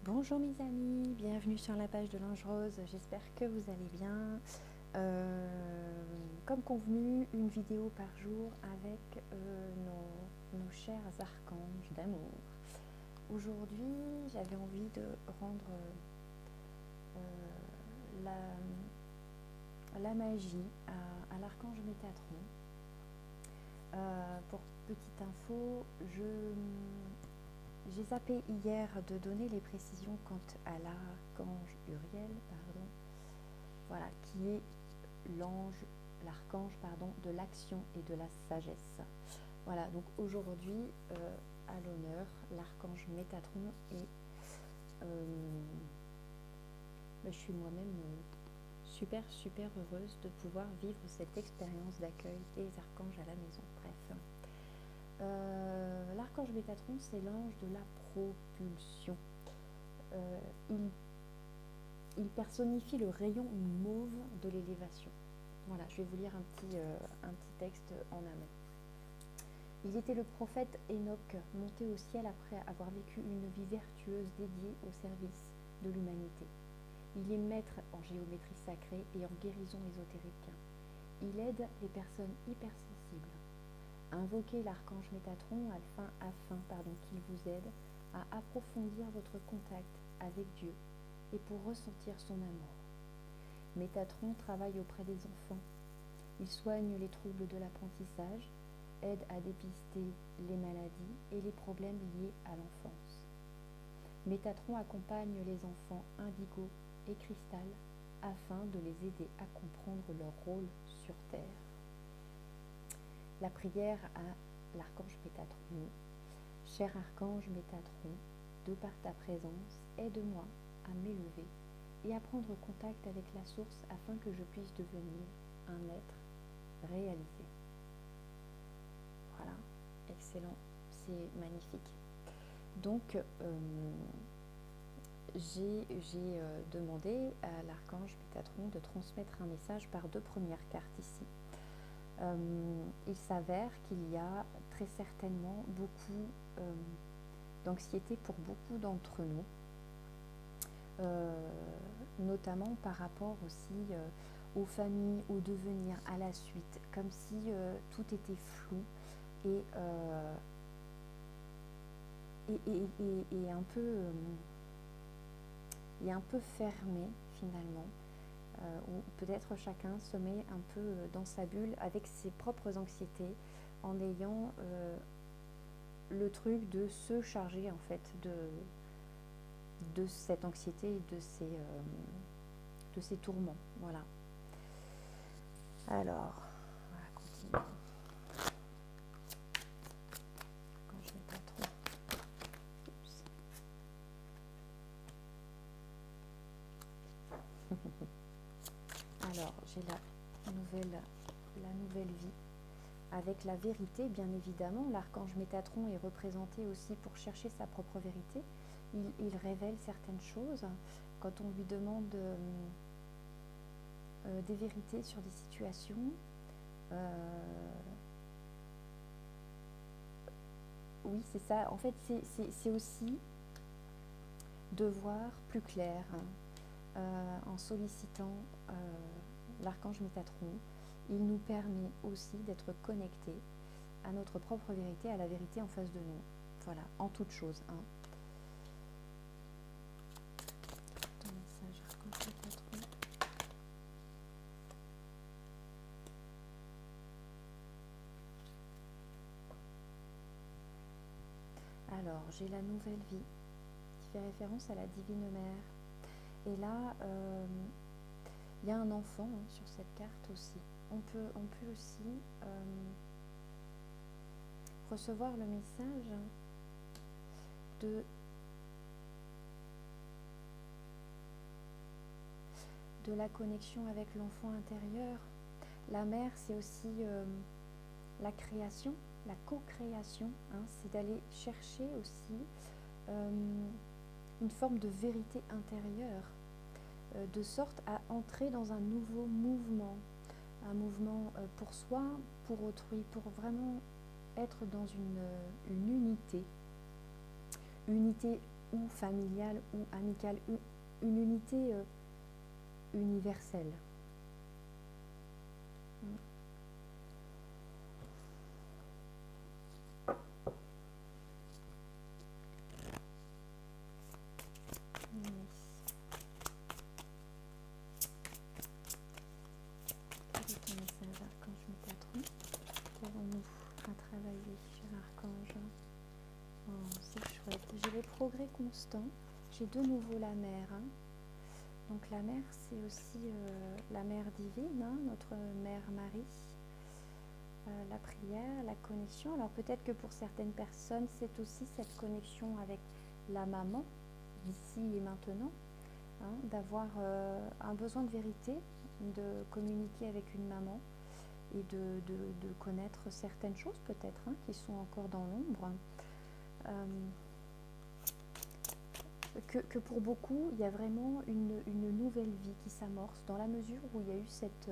Bonjour mes amis, bienvenue sur la page de l'Ange Rose, j'espère que vous allez bien. Comme convenu, une vidéo par jour avec nos chers archanges d'amour. Aujourd'hui, j'avais envie de rendre la magie à l'archange Métatron. Pour petite info, j'ai zappé hier de donner les précisions quant à l'archange Uriel, pardon, voilà, qui est l'archange de l'action et de la sagesse. Voilà, donc aujourd'hui, à l'honneur, l'archange Métatron et je suis moi-même super heureuse de pouvoir vivre cette expérience d'accueil des archanges à la maison. Bref. L'archange Métatron, c'est l'ange de la propulsion. Il personnifie le rayon mauve de l'élévation. Voilà, je vais vous lire un petit texte en amont. Il était le prophète Enoch, monté au ciel après avoir vécu une vie vertueuse dédiée au service de l'humanité. Il est maître en géométrie sacrée et en guérison ésotérique. Il aide les personnes hypersensibles. Invoquez l'archange Métatron afin qu'il vous aide à approfondir votre contact avec Dieu et pour ressentir son amour. Métatron travaille auprès des enfants. Il soigne les troubles de l'apprentissage, aide à dépister les maladies et les problèmes liés à l'enfance. Métatron accompagne les enfants indigo et cristal afin de les aider à comprendre leur rôle sur Terre. La prière à l'archange Métatron. Cher archange Métatron, de par ta présence, aide-moi à m'élever et à prendre contact avec la source afin que je puisse devenir un être réalisé. Voilà, excellent, c'est magnifique. Donc, j'ai demandé à l'archange Métatron de transmettre un message par deux premières cartes ici. Il s'avère qu'il y a très certainement beaucoup d'anxiété pour beaucoup d'entre nous, notamment par rapport aussi aux familles, au devenir, à la suite, comme si tout était flou et un peu fermé finalement. Où peut-être chacun se met un peu dans sa bulle avec ses propres anxiétés en ayant le truc de se charger en fait de cette anxiété et de ces tourments. Voilà. Alors, on va continuer. Quand je n'ai pas trop. Alors, j'ai la nouvelle vie avec la vérité, bien évidemment. L'archange Métatron est représenté aussi pour chercher sa propre vérité. Il révèle certaines choses quand on lui demande des vérités sur des situations. Oui, c'est ça. En fait, c'est aussi de voir plus clair en sollicitant l'archange Métatron. Il nous permet aussi d'être connectés à notre propre vérité, à la vérité en face de nous. Voilà, en toute chose. Hein. Ton message, archange Métatron. Alors, j'ai la nouvelle vie qui fait référence à la divine mère. Et là, il y a un enfant sur cette carte aussi. On peut aussi recevoir le message de la connexion avec l'enfant intérieur. La mère, c'est aussi la création, la co-création. Hein, c'est d'aller chercher aussi une forme de vérité intérieure, de sorte à entrer dans un nouveau mouvement. Un mouvement pour soi, pour autrui, pour vraiment être dans une unité ou familiale ou amicale, une unité universelle. Quel est ton message, Archange Métatron? Qu'avons-nous à travailler chez l'Archange? Oh, c'est chouette. J'ai les progrès constants. J'ai de nouveau la mer. Hein. Donc la mer, c'est aussi la mère divine, hein, notre mère Marie. La prière, la connexion. Alors peut-être que pour certaines personnes, c'est aussi cette connexion avec la maman, d'ici et maintenant, hein, d'avoir un besoin de vérité, de communiquer avec une maman et de connaître certaines choses peut-être, hein, qui sont encore dans l'ombre. Que pour beaucoup, il y a vraiment une nouvelle vie qui s'amorce dans la mesure où il y a eu cette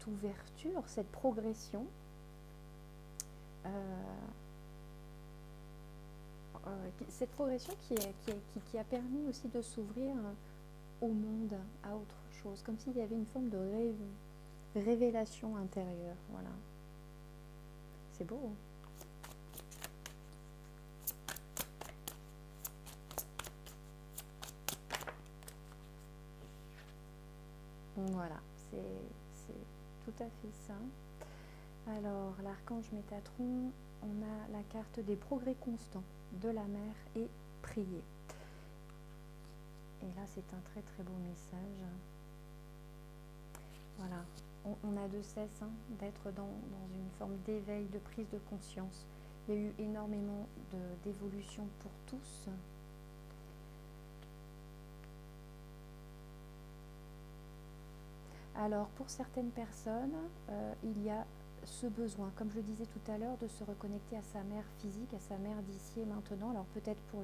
ouverture, cette progression cette progression qui a permis aussi de s'ouvrir au monde, à autre chose, comme s'il y avait une forme de révélation intérieure. Voilà. C'est beau. Hein. Voilà, c'est tout à fait ça. Alors, l'archange Métatron, on a la carte des progrès constants de la mer et prier. Et là, c'est un très très beau message. Voilà, on a de cesse hein, d'être dans une forme d'éveil, de prise de conscience. Il y a eu énormément d'évolution pour tous. Alors, pour certaines personnes, il y a ce besoin, comme je le disais tout à l'heure, de se reconnecter à sa mère physique, à sa mère d'ici et maintenant. Alors, peut-être pour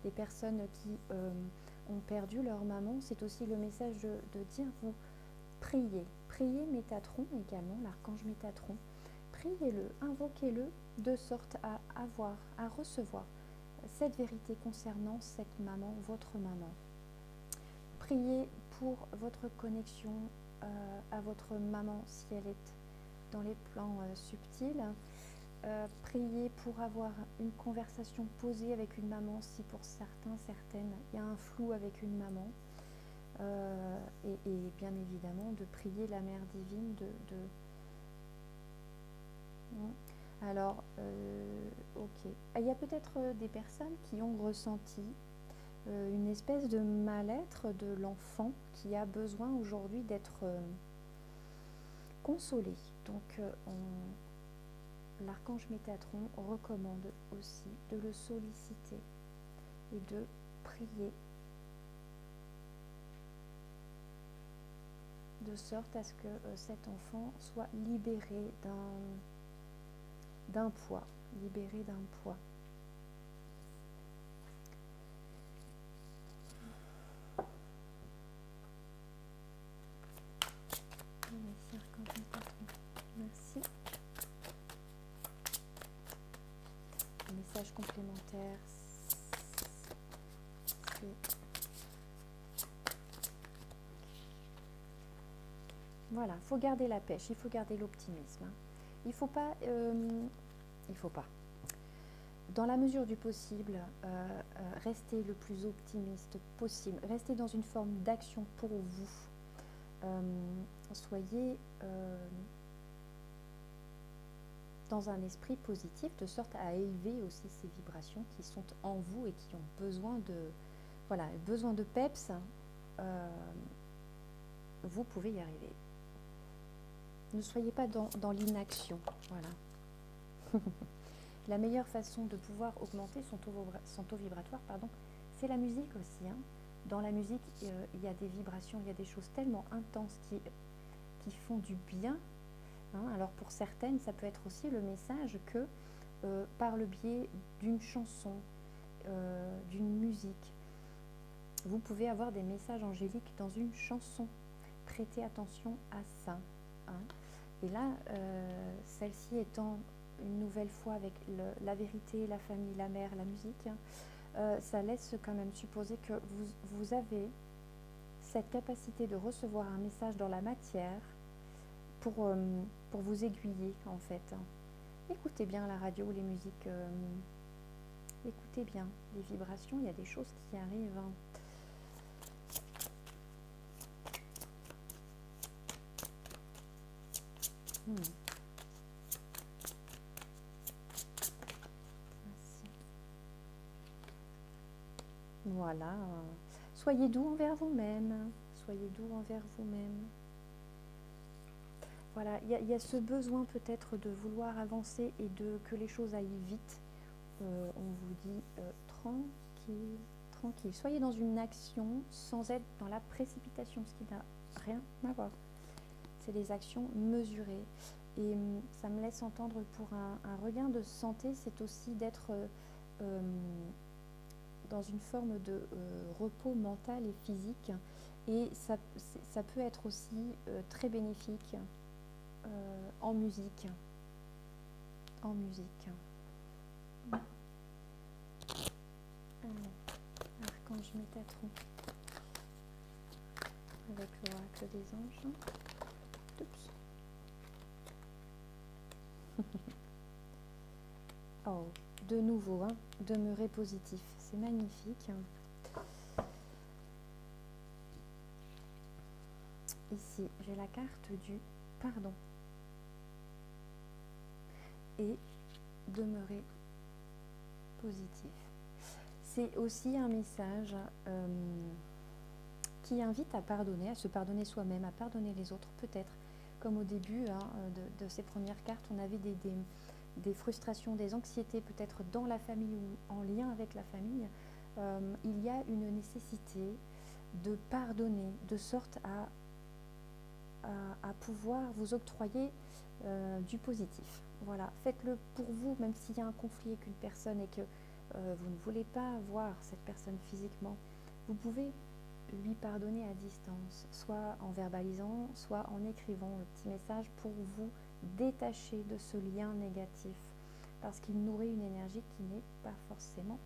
les personnes qui ont perdu leur maman, c'est aussi le message de dire, vous priez. Priez Métatron également, l'archange Métatron. Priez-le, invoquez-le, de sorte à avoir, à recevoir cette vérité concernant cette maman, votre maman. Priez pour votre connexion à votre maman si elle est dans les plans subtils. Priez pour avoir une conversation posée avec une maman si pour certains, certaines, il y a un flou avec une maman. Et bien évidemment de prier la mère divine Alors, ok. Il y a peut-être des personnes qui ont ressenti une espèce de mal-être de l'enfant qui a besoin aujourd'hui d'être consolé. Donc, l'archange Métatron recommande aussi de le solliciter et de prier de sorte à ce que cet enfant soit libéré d'un poids, libéré d'un poids. Merci. Message complémentaire. Voilà, il faut garder la pêche, il faut garder l'optimisme. Hein. Il faut pas, dans la mesure du possible, rester le plus optimiste possible. Restez dans une forme d'action pour vous. Soyez dans un esprit positif, de sorte à élever aussi ces vibrations qui sont en vous et qui ont besoin de peps. Vous pouvez y arriver. Ne soyez pas dans l'inaction. Voilà. La meilleure façon de pouvoir augmenter son taux vibratoire, c'est la musique aussi. Hein. Dans la musique, il y a des vibrations, il y a des choses tellement intenses qui font du bien. Hein. Alors pour certaines, ça peut être aussi le message que par le biais d'une chanson, d'une musique, vous pouvez avoir des messages angéliques dans une chanson. Prêtez attention à ça. Hein. Et là, celle-ci étant une nouvelle fois avec la vérité, la famille, la mère, la musique, ça laisse quand même supposer que vous avez cette capacité de recevoir un message dans la matière pour vous aiguiller en fait. Écoutez bien la radio, les musiques, écoutez bien les vibrations, il y a des choses qui arrivent. Voilà. Soyez doux envers vous-même. Soyez doux envers vous-même. Voilà, il y a ce besoin peut-être de vouloir avancer et que les choses aillent vite. On vous dit tranquille, tranquille. Soyez dans une action sans être dans la précipitation, ce qui n'a rien à voir. C'est des actions mesurées. Et ça me laisse entendre pour un regain de santé, c'est aussi d'être dans une forme de repos mental et physique. Et ça peut être aussi très bénéfique en musique. En musique. Archange Métatron avec l'oracle des anges. Oups. Oh, de nouveau, hein, demeurer positif, c'est magnifique. Ici, j'ai la carte du pardon et demeurer positif. C'est aussi un message qui invite à pardonner, à se pardonner soi-même, à pardonner les autres, peut-être. Comme au début de ces premières cartes, on avait des frustrations, des anxiétés peut-être dans la famille ou en lien avec la famille. Il y a une nécessité de pardonner de sorte à pouvoir vous octroyer du positif. Voilà, faites-le pour vous, même s'il y a un conflit avec une personne et que vous ne voulez pas voir cette personne physiquement, vous pouvez lui pardonner à distance, soit en verbalisant, soit en écrivant le petit message pour vous détacher de ce lien négatif, parce qu'il nourrit une énergie qui n'est pas forcément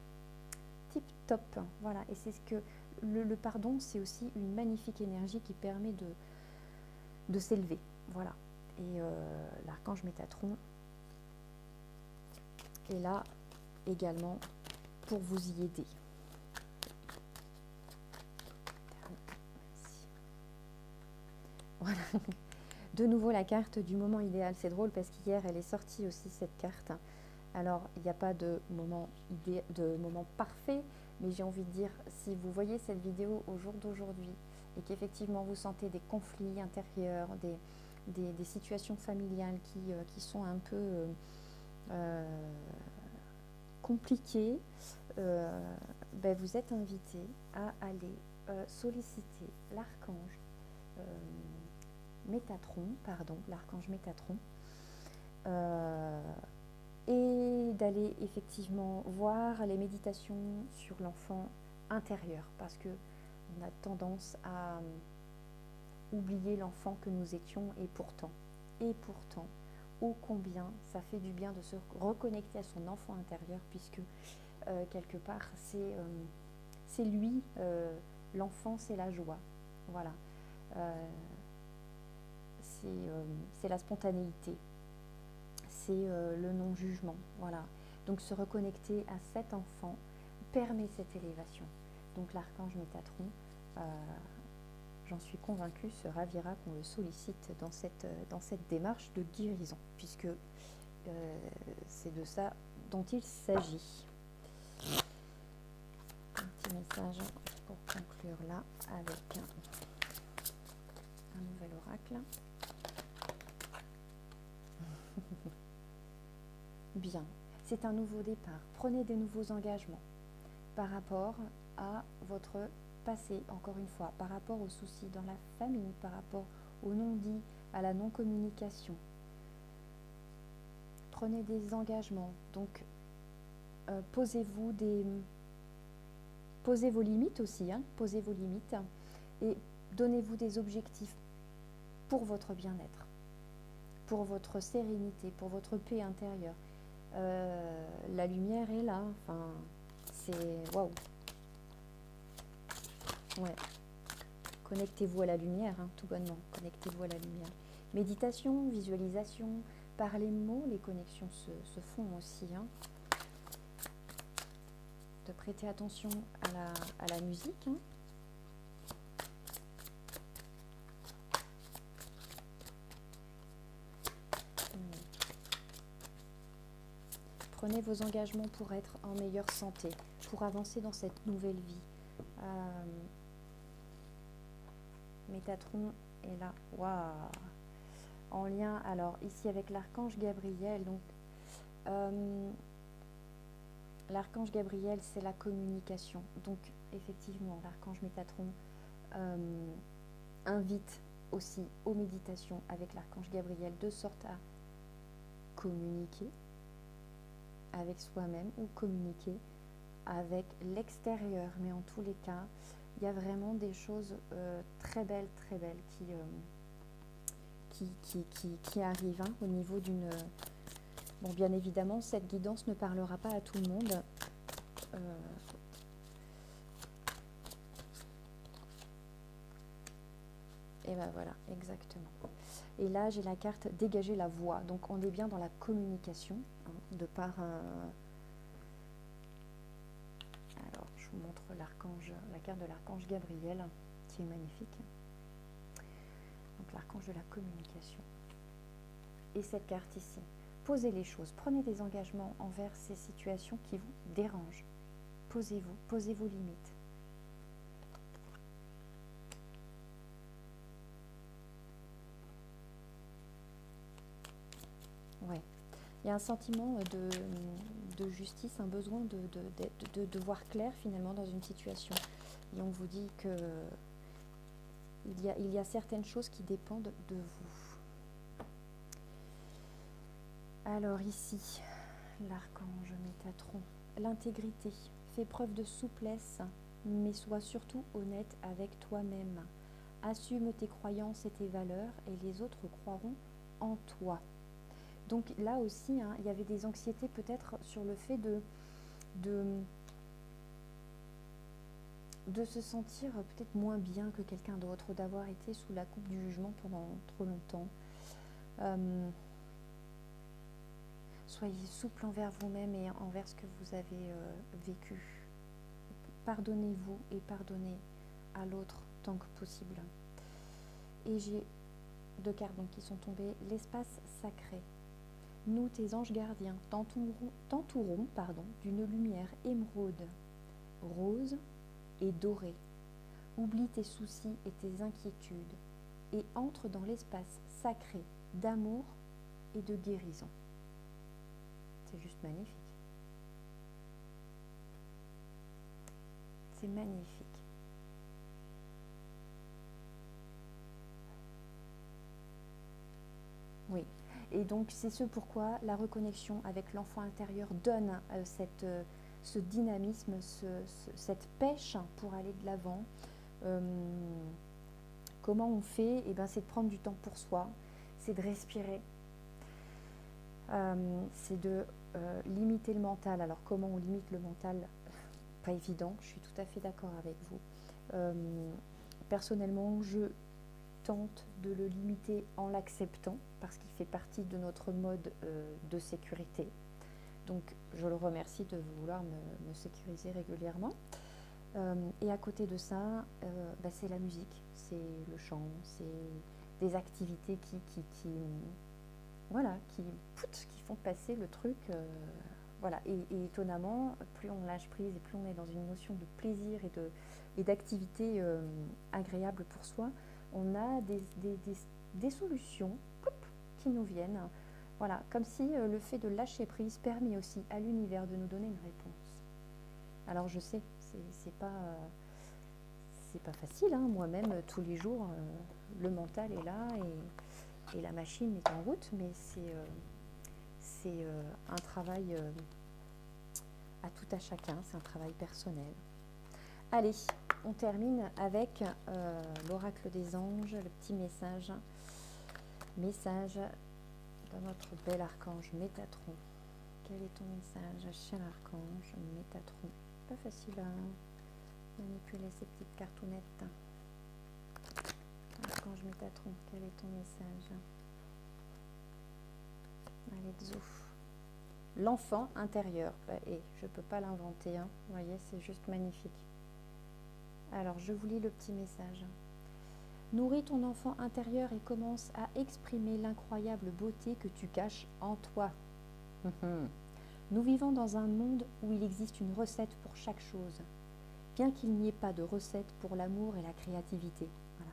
tip-top. Voilà, et c'est ce que le pardon, c'est aussi une magnifique énergie qui permet de s'élever. Voilà, et l'archange Métatron est là également pour vous y aider. Voilà. De nouveau la carte du moment idéal. C'est drôle parce qu'hier elle est sortie aussi cette carte. Alors il n'y a pas de moment parfait, mais j'ai envie de dire, si vous voyez cette vidéo au jour d'aujourd'hui et qu'effectivement vous sentez des conflits intérieurs, des situations familiales qui sont un peu compliquées, vous êtes invité à aller solliciter l'archange l'archange Métatron, et d'aller effectivement voir les méditations sur l'enfant intérieur, parce que on a tendance à oublier l'enfant que nous étions, et pourtant, ô combien ça fait du bien de se reconnecter à son enfant intérieur, puisque quelque part c'est lui, l'enfant, c'est la joie. Voilà. C'est la spontanéité, c'est le non-jugement. Voilà. Donc se reconnecter à cet enfant permet cette élévation. Donc l'archange Métatron, j'en suis convaincue, se ravira qu'on le sollicite dans cette démarche de guérison, puisque c'est de ça dont il s'agit. Un petit message pour conclure là avec un nouvel oracle. Bien, c'est un nouveau départ. Prenez des nouveaux engagements par rapport à votre passé, encore une fois, par rapport aux soucis dans la famille, par rapport au non-dit, à la non-communication. Prenez des engagements. Donc, posez vos limites aussi, posez vos limites et donnez-vous des objectifs pour votre bien-être, pour votre sérénité, pour votre paix intérieure. La lumière est là. Enfin, c'est waouh. Ouais. Connectez-vous à la lumière, hein, tout bonnement. Connectez-vous à la lumière. Méditation, visualisation, par les mots, les connexions se font aussi. Hein. De prêter attention à la musique. Hein. Prenez vos engagements pour être en meilleure santé, pour avancer dans cette nouvelle vie. Métatron est là. Waouh! En lien, alors ici avec l'archange Gabriel. Donc, l'archange Gabriel, c'est la communication. Donc, effectivement, l'archange Métatron invite aussi aux méditations avec l'archange Gabriel de sorte à communiquer avec soi-même ou communiquer avec l'extérieur. Mais en tous les cas, il y a vraiment des choses très belles qui arrivent hein, au niveau d'une... Bon, bien évidemment, cette guidance ne parlera pas à tout le monde. Et ben voilà, exactement. Et là, j'ai la carte dégager la voix. Donc, on est bien dans la communication, hein, de par... Alors, je vous montre l'archange, la carte de l'archange Gabriel, qui est magnifique. Donc, l'archange de la communication. Et cette carte ici. Posez les choses, prenez des engagements envers ces situations qui vous dérangent. Posez-vous, posez vos limites. Ouais. Il y a un sentiment de justice, un besoin de voir clair finalement dans une situation. Et on vous dit que il y a certaines choses qui dépendent de vous. Alors ici, l'archange Métatron, l'intégrité, fais preuve de souplesse, mais sois surtout honnête avec toi-même. Assume tes croyances et tes valeurs et les autres croiront en toi. Donc là aussi, hein, il y avait des anxiétés peut-être sur le fait de se sentir peut-être moins bien que quelqu'un d'autre, d'avoir été sous la coupe du jugement pendant trop longtemps. Soyez souple envers vous-même et envers ce que vous avez vécu. Pardonnez-vous et pardonnez à l'autre tant que possible. Et j'ai deux cartes donc, qui sont tombées. L'espace sacré. Nous, tes anges gardiens, t'entourons d'une lumière émeraude, rose et dorée. Oublie tes soucis et tes inquiétudes et entre dans l'espace sacré d'amour et de guérison. C'est juste magnifique. C'est magnifique. Oui. Et donc, c'est ce pourquoi la reconnexion avec l'enfant intérieur donne ce dynamisme, cette pêche pour aller de l'avant. Comment on fait? Eh ben, c'est de prendre du temps pour soi, c'est de respirer, c'est de limiter le mental. Alors, comment on limite le mental? Pas évident, je suis tout à fait d'accord avec vous. Personnellement, je tente de le limiter en l'acceptant parce qu'il fait partie de notre mode de sécurité. Donc je le remercie de vouloir me sécuriser régulièrement. Et à côté de ça, c'est la musique, c'est le chant, c'est des activités qui font passer le truc. Voilà. Et étonnamment, plus on lâche prise et plus on est dans une notion de plaisir et d'activité agréable pour soi, on a des solutions qui nous viennent. Voilà, comme si le fait de lâcher prise permet aussi à l'univers de nous donner une réponse. Alors je sais, c'est pas facile, hein. Moi-même, tous les jours, le mental est là et la machine est en route, mais c'est un travail à tout à chacun, c'est un travail personnel. Allez, on termine avec l'oracle des anges, le petit message de notre bel archange Métatron. quel est ton message chez l'archange Métatron? Pas facile à manipuler ces petites cartounettes. Archange Métatron, quel est ton message? Allez, Zo. L'enfant intérieur. Et je ne peux pas l'inventer, hein. Vous voyez, c'est juste magnifique. Alors, je vous lis le petit message. Nourris ton enfant intérieur et commence à exprimer l'incroyable beauté que tu caches en toi. Nous vivons dans un monde où il existe une recette pour chaque chose, bien qu'il n'y ait pas de recette pour l'amour et la créativité. Voilà.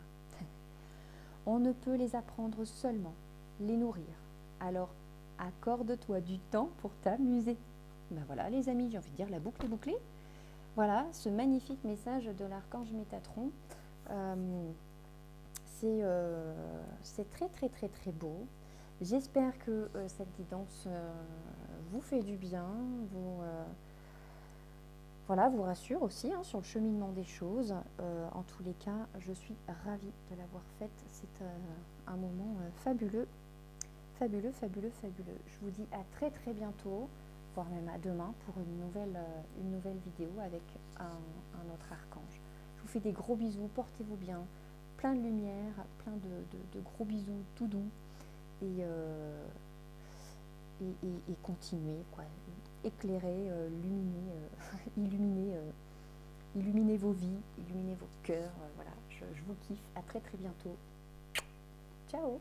On ne peut les apprendre seulement, les nourrir. Alors, accorde-toi du temps pour t'amuser. Ben voilà, les amis, j'ai envie de dire, la boucle est bouclée. Voilà, ce magnifique message de l'archange Métatron. C'est très, très, très, très beau. J'espère que cette guidance vous fait du bien, vous rassure aussi hein, sur le cheminement des choses. En tous les cas, je suis ravie de l'avoir faite. C'est un moment fabuleux, fabuleux, fabuleux, fabuleux. Je vous dis à très, très bientôt, voire même à demain pour une nouvelle vidéo avec un autre archange. Je vous fais des gros bisous, portez-vous bien. Plein de lumière, plein de gros bisous tout doux et continuez, quoi. Éclairez, illuminez vos vies, illuminez vos cœurs. Voilà, je vous kiffe. À très très bientôt. Ciao.